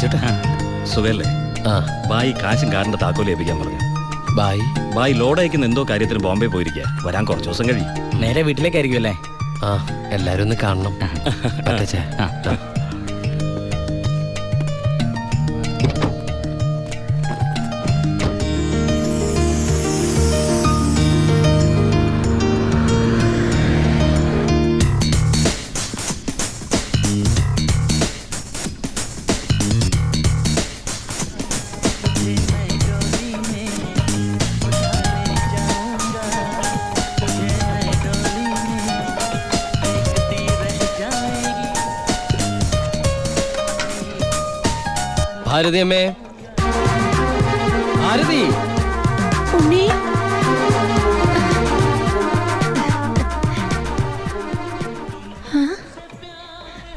ചേട്ടാ സുഖല്ലേ? ബായി കാശും കാറിന്റെ താക്കോൽ ഏൽപ്പിക്കാൻ പറഞ്ഞു. ബായി ലോഡ് അയക്കുന്ന എന്തോ കാര്യത്തിന് ബോംബെ പോയിരിക്കുക. വരാൻ കുറച്ച് ദിവസം കഴിയും. നേരെ വീട്ടിലേക്കായിരിക്കും അല്ലേ? ആ, എല്ലാരും ഒന്ന് കാണണം. ഭാരതി അമ്മേ, ഭാരതി. ഉണ്ണി,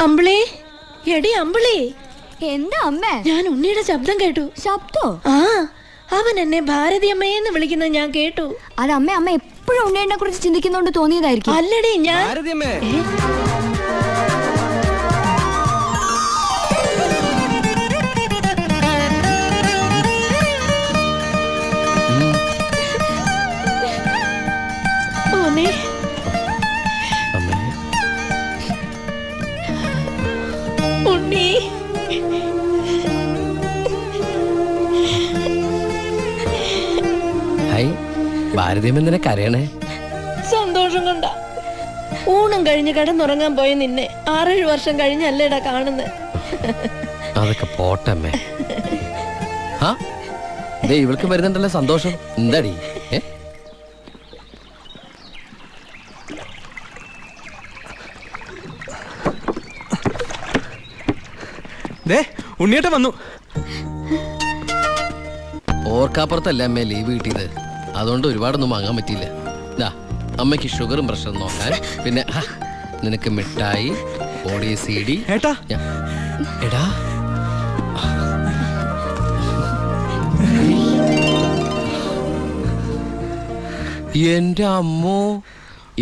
അമ്പിളി, എടി അമ്പിളി. എന്താ അമ്മേ? ഞാൻ ഉണ്ണിയുടെ ശബ്ദം കേട്ടു. ശബ്ദോ? ആ, അവൻ എന്നെ ഭാരതി അമ്മയെന്ന് വിളിക്കുന്നത് ഞാൻ കേട്ടു. അത് അമ്മ എപ്പോഴും ഉണ്ണിയെ കുറിച്ച് ചിന്തിക്കുന്നോണ്ട് തോന്നിയതായിരിക്കും. അല്ലടി, ഞാൻ ഭാരതി അമ്മേ. ഉണ്ണി, ഹായ്, ഭാരതി അമ്മ എന്തിനാ കരയണേ? സന്തോഷം കൊണ്ട. ഊണം കഴിഞ്ഞ് കിടന്നുറങ്ങാൻ പോയ നിന്നെ 6-7 വർഷം കഴിഞ്ഞല്ലേടാ കാണുന്നത്. അതൊക്കെ പോട്ടമ്മേ. ആ, ഇവൾക്ക് വരുന്നുണ്ടല്ലോ സന്തോഷം. എന്താടി? ഉണ്ണിയേട്ടൻ വന്നു. ഓർക്കാപ്പുറത്തല്ല അമ്മ ലീവ് കിട്ടിയത്. അതുകൊണ്ട് ഒരുപാടൊന്നും വാങ്ങാൻ പറ്റിയില്ല. ഇതാ, അമ്മയ്ക്ക് ഷുഗറും പ്രഷറും നോക്കാൻ, പിന്നെ നിനക്ക് മിഠായി, ഓടി CD. ഏട്ടാ, എടാ, എന്റെ അമ്മോ,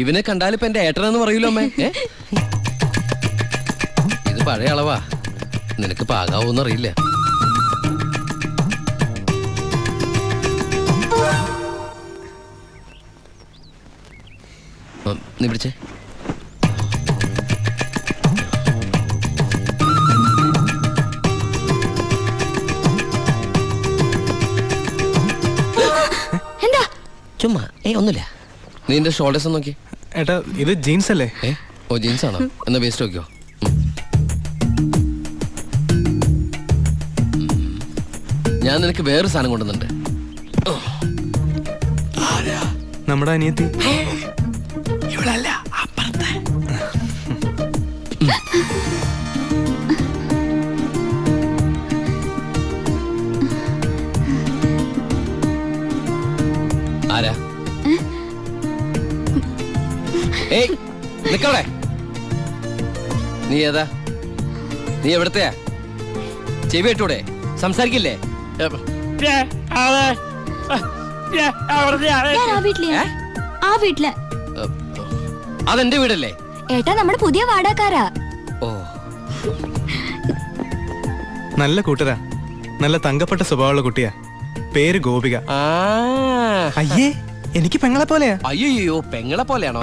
ഇവനെ കണ്ടാലിപ്പോ എന്റെ ഏട്ടനെന്ന് പറയൂലോ അമ്മേ. ഇത് പഴയ അളവാ, നിനക്ക് പാകാവൂന്നറിയില്ല. നീ പിടിച്ചേ. എന്താ? ചുമ്മാ ഒന്നുമില്ല. നീ എന്റെ ഷോൾഡേഴ്സ് നോക്കി. ഏട്ടാ, ഇത് ജീൻസ് അല്ലേ? ഓ, ജീൻസ് ആണോ? എന്നാ വേസ്റ്റ് നോക്കിയോ. ഞാൻ നിനക്ക് വേറൊരു സാധനം കൊണ്ടുവന്നുണ്ട്. നമ്മുടെ അനിയത്തി. ഇവളല്ല, അപ്പുറത്തെ. ആരാ? ഏയ്, നിക്കവിടെ. നീ ഏതാ? നീ എവിടത്തെയാ? ചെവി ഇട്ടൂടെ? സംസാരിക്കില്ലേ? അതെന്റെ വീടല്ലേ? ഏട്ടാ, നമ്മുടെ പുതിയ വാടകക്കാരാ. ഓ, നല്ല കൂട്ടരാ. നല്ല തങ്കപ്പെട്ട സ്വഭാവമുള്ള കുട്ടിയാ. പേര് ഗോപിക. അയ്യേ, എനിക്ക് പെങ്ങളെ പോലെയാ. അയ്യോ, പെങ്ങളെ പോലെയാണോ?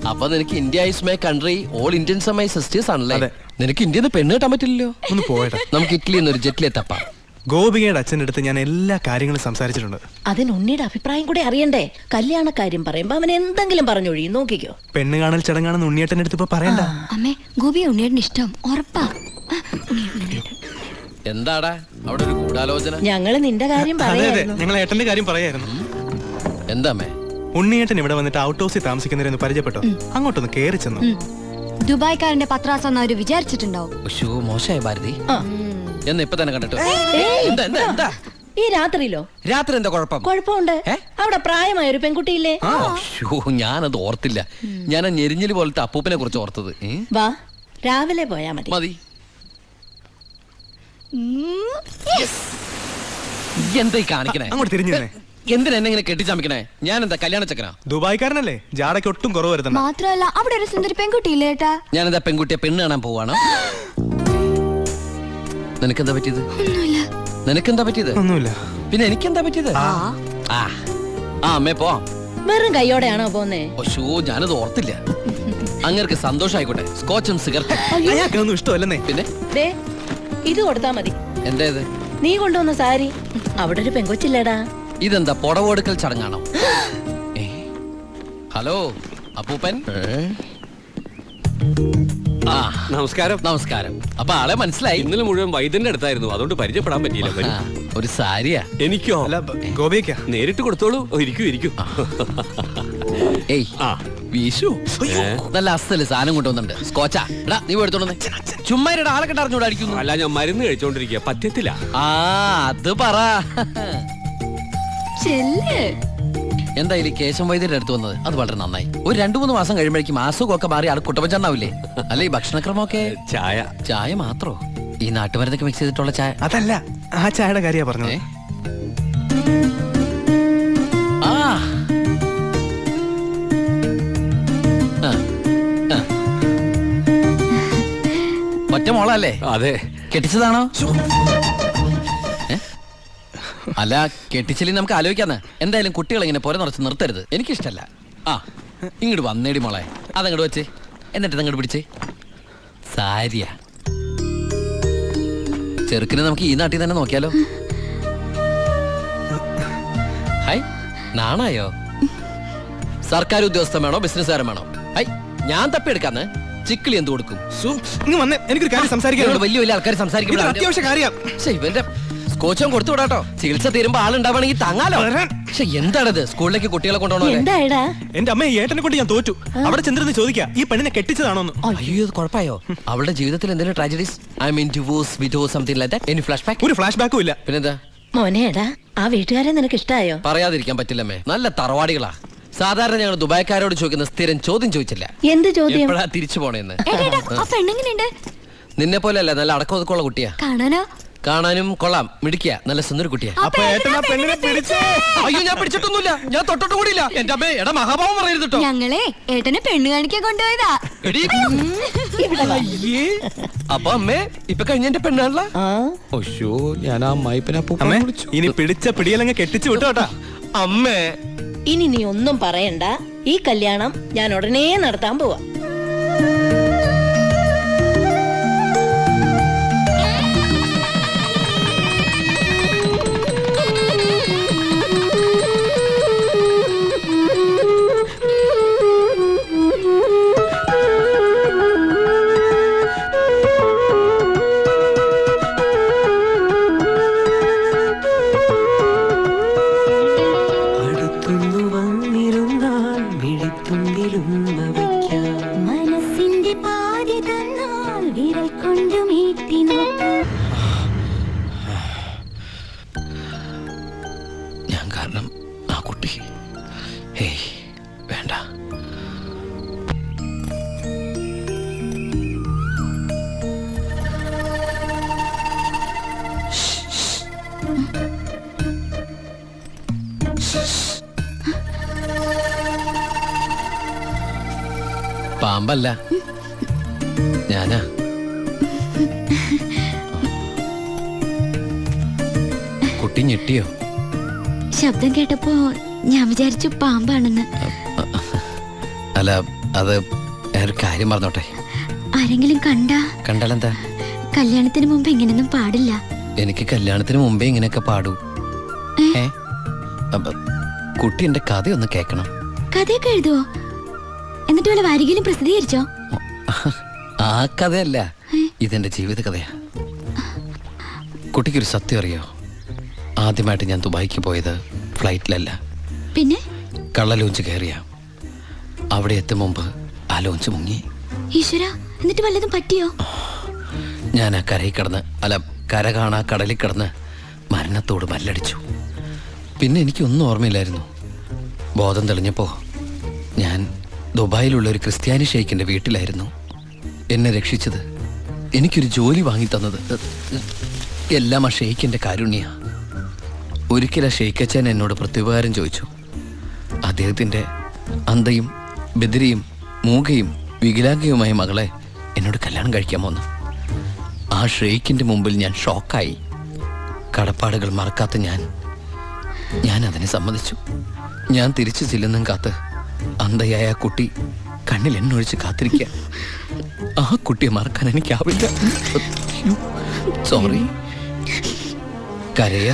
അപ്പൊ നിനക്ക് India is my country, all Indians are my sisters ആണല്ലേ? നിനക്ക് ഇന്ത്യന്ന് പെണ്ണ് കിട്ടാൻ പറ്റില്ലല്ലോ. ഒന്ന് പോയടാ. നമുക്ക് ഇറ്റലിയിൽ നിന്ന് ഒരു ജെറ്റിലെ തപ്പാം. ഗോപികയുടെ അച്ഛൻ്റെ അടുത്ത് ഞാൻ എല്ലാ കാര്യങ്ങളും സംസാരിച്ചിട്ടുണ്ട്. അതിന് ഉണ്ണിയുടെ അഭിപ്രായം കൂടെ അറിയണ്ടേ? കല്യാണക്കാര്യം പറയുമ്പോ അവൻ എന്തെങ്കിലും പറഞ്ഞൊഴിയും. നോക്കിക്കോ. പെണ്ണ് കാണൽ ചടങ്ങാണെന്ന് ഉണ്ണിയേട്ടൻ്റെ അടുത്ത് ഇപ്പൊ പറയണ്ട. അമ്മേ, ഗോപിയെ ഉണ്ണിയേട്ടന് ഇഷ്ടം ഉറപ്പാ. എന്താടാ അവിടെ ഒരു ഗൂഢാലോചന? ഞങ്ങള് നിന്റെ കാര്യം അതെ അതെ, പറയായിരുന്നു. ഞങ്ങൾ ഏട്ടന്റെ കാര്യം പറയായിരുന്നു. എന്താമേ? ഉണ്ണിയേട്ടൻ ഇവിടെ വന്നിട്ട് ഔട്ട് ഹൗസിൽ താമസിക്കുന്നവരെന്ന് പരിചയപ്പെട്ടോ. അങ്ങോട്ടൊന്ന് കേറി ചെന്നു. ദുബായ്ക്കാരന്റെ പത്രാസെന്ന് അവര് വിചാരിച്ചിട്ടുണ്ടാവും. മോശമായ ഭാരതി. എന്ന് ഇപ്പൊ തന്നെ കണ്ടിട്ട്. ഈ രാത്രിയിലോ? രാത്രി എന്താ കുഴപ്പം? കുഴപ്പമുണ്ട്. അവിടെ പ്രായമായ ഒരു പെൺകുട്ടിയില്ലേ? ഞാനത് ഓർത്തില്ല. ഞാൻ ആ ഞെരിഞ്ഞില് പോലത്തെ അപ്പൂപ്പിനെ കുറിച്ച് ഓർത്തത്. വാ, രാവിലെ പോയാ മതി. മതി. എന്താ കാണിക്കണേ? അങ്ങോട്ട് തിരിഞ്ഞു തന്നെ. എന്തിനാ എന്നെ ഇങ്ങനെ കെട്ടിച്ചമിക്കണേ? ഞാൻ എന്താ കല്യാണ ചക്കനാ? ദുബായ്ക്കാരനല്ലേ, ജാടയ്ക്ക് ഒട്ടും കുറവ് വരുത്തണ്ട. മാത്രമല്ല അവിടെ ഒരു സുന്ദരി പെൺകുട്ടിയില്ലേ ഏട്ടാ? ഞാനെന്താ പെൺകുട്ടിയെ പെണ്ണ് കാണാൻ പോവാണ്? നിനക്കെന്താ പറ്റിയത്? ഒന്നുമില്ല. നിനക്കെന്താ പറ്റിയത്? ഒന്നുമില്ല. പിന്നെ എനിക്കെന്താ പറ്റിയത്? ആ അമ്മേ പോവാം. വെറും കൈയോടെയാണോ പോന്നേ? ഓ ഞാനത് ഓർത്തില്ല. അങ്ങർക്ക് സന്തോഷായിക്കോട്ടെ. സ്കോച്ചും സിഗരറ്റും. അയാൾക്കൊന്നും ഇഷ്ടമല്ലെന്നേ. പിന്നെ ദേ ഇത് കൊടുത്താ മതി. എന്താ ഇത്? നീ കൊണ്ടുവന്ന സാരി. അവിടെ ഒരു പെങ്കൊച്ചില്ലേടാ. ഇതെന്താ പുടവെടുക്കൽ ചടങ്ങാണോ? ഹലോ അപ്പൂപ്പൻ. ആ നമസ്കാരം. നമസ്കാരം. അപ്പൊ ആളെ മനസ്സിലായി. ഇന്നലെ മുഴുവൻ വൈദ്യന്റെ അടുത്തായിരുന്നു, അതുകൊണ്ട് പരിചയപ്പെടാൻ പറ്റിയില്ല. വരൂ. ഒരു സാരിയാ. എനിക്കോ? അല്ല ഗോപിക്കാ. നേരിട്ട് കൊടുത്തോളൂ. ഇരിക്കൂ ഇരിക്കൂ. ഏയ് ആ വീശു. നല്ല അസ്ഥല് സാധനം കൊണ്ടുവന്നുണ്ട്. സ്കോച്ചാ. എടാ നീ എടുത്തോണ്ട് ചുമ്മാ ആളെ കണ്ടറിഞ്ഞൂടെ അടിക്കുന്നു. അല്ല, ഞാൻ മരുന്ന് കഴിച്ചോണ്ടിരിക്കുക, പറ്റത്തില്ല. ആ അത് പറ. ചെല്ല്. എന്തായാലും കേശം വൈദ്യരുടെ അടുത്ത് വന്നത് അത് വളരെ നന്നായി. ഒരു 2-3 മാസം കഴിയുമ്പോഴേക്കും അസുഖമൊക്കെ മാറി ആൾ കുട്ടപ്പച്ചാണ്ടാവില്ലേ? അല്ല ഈ ഭക്ഷണക്രമമൊക്കെ? ചായ. ചായ മാത്രോ? ഈ നാട്ടുമരുന്നൊക്കെ മിക്സ് ചെയ്തിട്ടുള്ള ചായ? അതല്ല, ആ ചായയുടെ കാര്യ പറഞ്ഞത്. ആ ഒറ്റ മോളല്ലേ? അതെ. കെട്ടിച്ചതാണോ? അല്ല കെട്ടിച്ചില്ലേ നമുക്ക് ആലോചിക്കാന്ന്. എന്തായാലും കുട്ടികൾ ഇങ്ങനെ പുര നിറച്ച് നിർത്തരുത്, എനിക്കിഷ്ടല്ല. ആ ഇങ്ങോട്ട് വന്നേടി മോളെ. അതങ്ങോട്ട് വെച്ചേ, എന്നിട്ട് അങ്ങോട്ട് പിടിച്ചേ. സാരിയാ. ചെറുക്കിനെ നമുക്ക് ഈ നാട്ടിൽ തന്നെ നോക്കിയാലോ? ഹൈ നാണായോ? സർക്കാർ ഉദ്യോഗസ്ഥൻ വേണോ ബിസിനസ്സുകാരൻ വേണോ? ഹൈ ഞാൻ തപ്പിയെടുക്കാന്ന്. ചിക്കിളി എന്ത് കൊടുക്കും? വന്നേ, എനിക്കൊരു കാര്യം സംസാരിക്കാൻ. വലിയ വലിയ ആൾക്കാർ സംസാരിക്കുമ്പോൾ അത്യാവശ്യ കാര്യം. ഇവന്റെ സ്കോച്ചും കൊടുത്തു വിടാട്ടോ. ചികിത്സ തീരുമ്പോ ആളുണ്ടാവണമെങ്കിൽ തങ്ങാലോ. പക്ഷെ എന്താണത്? സ്കൂളിലേക്ക് കുട്ടികളെ കൊണ്ടുപോകണോ? എന്തായടാ? എന്റെ അമ്മ ഏട്ടനെ കൊണ്ട് ഞാൻ തോറ്റു. അവിടെ ചെന്നിരുന്ന് ചോദിക്കാ ഈ പെണ്ണിനെ കെട്ടിച്ചതാണോന്ന്. അയ്യോ ഇത് കുഴപ്പമായോ? അവളുടെ ജീവിതത്തിൽ എന്തെങ്കിലും tragedies? I mean divorce, widows, something like that? Any flash back? ഒരു ഫ്ലാഷ് ബാക്കും ഇല്ല. പിന്നെന്താ? മോനേടാ, ആ വീട്ടുകാരെ നിനക്ക് ഇഷ്ടായോ? പറയാതിരിക്കാൻ പറ്റില്ലമ്മേ, നല്ല തറവാടികളാ. സാധാരണ ഞങ്ങൾ ദുബായ്ക്കാരോട് ചോദിക്കുന്ന സ്ഥിരം ചോദ്യം ചോദിച്ചില്ല, എന്ത് ചോദ്യം? എപ്പോഴാ തിരിച്ചു പോണേന്ന്. ആ പെണ്ണെങ്ങനെയുണ്ട്? നിന്നെ പോലെ അല്ല, നല്ല അടക്കം ഒതുക്കമുള്ള കുട്ടിയാ. കാണാനോ? കാണാനും കൊള്ളാം, മിടിക്കുക, നല്ല സുന്ദര കുട്ടിയാ. അപ്പൊ ഏട്ടൻ ആ പെണ്ണിനെ പിടിച്ചേ. അയ്യോ ഞാൻ പിടിച്ചിട്ടൊന്നുമില്ല, ഞാൻ തൊട്ടിട്ട് കൂടിയില്ല. എന്റെ അമ്മേ, എടാ മഹാഭാവം പറയരുത് കേട്ടോ. ഞങ്ങളെ ഏട്ടനെ പെണ്ണ് കാണിക്കാൻ കൊണ്ടുപോയതാ. എടീ. അയ്യേ. അപ്പൊ അമ്മേ ഇപ്പൊ കഴിഞ്ഞ എന്റെ പെണ്ണാണല്ല. ആ ഒശോ ഞാൻ ആ അമ്മായിപ്പനെ അമ്മേ ഇനി പിടിച്ച പിടിയലങ്ങ് കെട്ടിച്ചു വിട്ടോട്ടാ. അമ്മേ ഇനി നീ ഒന്നും പറയണ്ട. ഈ കല്യാണം ഞാൻ ഉടനെ നടത്താൻ പോവാ. മനസ്സിന്റെ പാതി തന്നാൽ വിരൽ കൊണ്ട് മീട്ടി നോക്കാം. ഞാൻ കാരണം ആ കുട്ടി. ഹേയ് വേണ്ട. പാമ്പല്ല, ഞാനാ. കുട്ടി ഞെട്ടിയോ? ശബ്ദം കേട്ടപ്പോ ഞാൻ വിചാരിച്ചു പാമ്പാണെന്ന്. അല്ല അത് ഒരു കാര്യം പറഞ്ഞോട്ടെ. ആരെങ്കിലും കണ്ടാലെന്താ? കല്യാണത്തിന് മുമ്പ് ഇങ്ങനെയൊന്നും പാടില്ല. എനിക്ക് കല്യാണത്തിന് മുമ്പേ ഇങ്ങനെയൊക്കെ പാടൂ. അപ്പൊ കുട്ടി എന്റെ കഥയൊന്ന് കേക്കണം. കഥയൊക്കെ എഴുതുവോ? എന്നിട്ട് വല്ല വാരികയിലും പ്രസിദ്ധീകരിച്ചോ? ആ കഥയല്ല, ഇതെന്റെ ജീവിത കഥയാ. കുട്ടിക്കൊരു സത്യം അറിയോ? ആദ്യമായിട്ട് ഞാൻ ദുബായിക്ക് പോയത് ഫ്ലൈറ്റിലല്ല, പിന്നെ കള്ള ലോഞ്ച് കയറിയ. അവിടെ എത്തും മുമ്പ് ആ ലോഞ്ച് മുങ്ങി. ഈശ്വര, എന്നിട്ട് വല്ലതും പറ്റിയോ? ഞാൻ ആ കരയിൽ കിടന്ന്, അല്ല കര കാണാ കടലിൽ കിടന്ന് മരണത്തോട് മല്ലടിച്ചു. പിന്നെ എനിക്കൊന്നും ഓർമ്മയില്ലായിരുന്നു. ബോധം തെളിഞ്ഞപ്പോ ഞാൻ ദുബായിലുള്ള ഒരു ക്രിസ്ത്യാനി ഷെയ്ഖിന്റെ വീട്ടിലായിരുന്നു. എന്നെ രക്ഷിച്ചത്, എനിക്കൊരു ജോലി വാങ്ങി തന്നത് എല്ലാം ആ ഷെയ്ഖിന്റെ കാരുണ്യ. ഒരിക്കലും ഷെയ്ഖച്ചൻ എന്നോട് പ്രത്യുപകാരം ചോദിച്ചു. അദ്ദേഹത്തിന്റെ അന്ധയും ബദിരിയും മൂകയും വികലാംഗയുമായ മകളെ എന്നോട് കല്യാണം കഴിക്കാമോന്ന്. ആ ഷെയ്ക്കിന്റെ മുമ്പിൽ ഞാൻ ഷോക്കായി. കടപ്പാടുകൾ മറക്കാത്ത ഞാൻ അതിനെ സമ്മതിച്ചു. ഞാൻ തിരിച്ചു ചെല്ലുന്നും കാത്ത് അന്ധയായ ആ കുട്ടി കണ്ണിൽ എണ്ണൊഴിച്ച് കാത്തിരിക്കുക. ആ കുട്ടിയെ മറക്കാൻ എനിക്കാവില്ല. സോറി. കരയ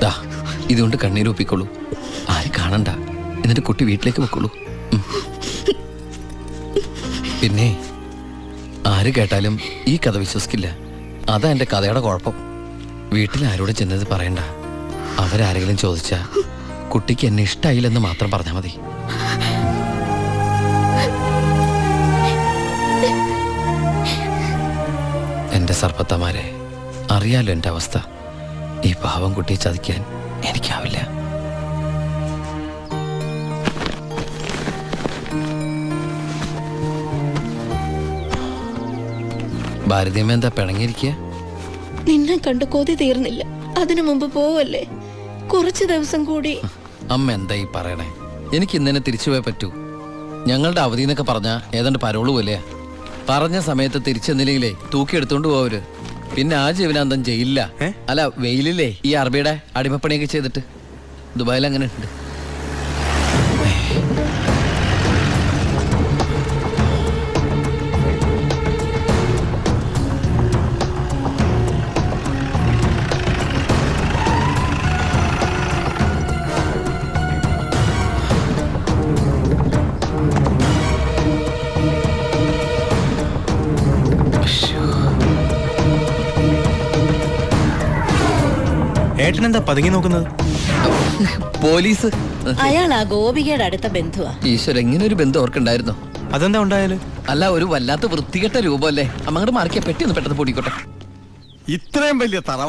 ദാ ഇതുകൊണ്ട് കണ്ണീരൊപ്പിക്കോളൂ. ആരും കാണണ്ട. എന്നിട്ട് കുട്ടി വീട്ടിലേക്ക് വെക്കോളൂ. പിന്നെ ആര് കേട്ടാലും ഈ കഥ വിശ്വസിക്കില്ല. അതാ എൻ്റെ കഥയുടെ കുഴപ്പം. വീട്ടിൽ ആരോട് ചെന്നത് പറയണ്ട. അവരാരെങ്കിലും ചോദിച്ചാ കുട്ടിക്ക് എന്നെ ഇഷ്ടായില്ലെന്ന് മാത്രം പറഞ്ഞാൽ മതി. എൻ്റെ സർപ്പത്തമാരെ, അറിയാലോ എൻ്റെ അവസ്ഥ. ഈ പാവം കുട്ടിയെ ചതിക്കാൻ എനിക്കാവില്ല. ഭാരതീയമ്മ എന്താ പിണങ്ങിയിരിക്കുക? നിന്നെ കണ്ട് കൊതി തീർന്നില്ല. അതിനു മുമ്പ് പോവല്ലേ? കുറച്ചു ദിവസം കൂടി. അമ്മ എന്താ ഈ പറയണേ? എനിക്ക് ഇന്നെ തിരിച്ചു പോയേ പറ്റൂ. ഞങ്ങളുടെ അവധി എന്നൊക്കെ പറഞ്ഞാ ഏതാണ്ട് പരോള് പോലെയാ. പറഞ്ഞ സമയത്ത് തിരിച്ചെന്നില്ലെങ്കിലേ തൂക്കിയെടുത്തോണ്ട് പോവര്. പിന്നെ ആ ജീവനാന്തം ജയിലില്ല. അല്ല, വെയിലില്ലേ ഈ അറബിയുടെ അടിമപ്പണിയൊക്കെ ചെയ്തിട്ട്. ദുബായിൽ അങ്ങനെ ഉണ്ട്. ഏട്ടനെന്താ പതുങ്ങി നോക്കുന്നത്? പോലീസ്. അയാൾ ആ ഗോപികയുടെ അടുത്ത ബന്ധുവാ. ഈശ്വര, ഇങ്ങനെ ഒരു ബന്ധം ഓർക്കുണ്ടായിരുന്നോ? അതെന്താ ഉണ്ടായാല്? അല്ല, ഒരു വല്ലാത്ത വൃത്തികെട്ട രൂപമല്ലേ. അമ്മങ്ങോട്ട് മാറിക്കാ. പെട്ടി ഒന്ന് പെട്ടെന്ന് പൊടിക്കോട്ടെ. ഇത്രയും വലിയ തറ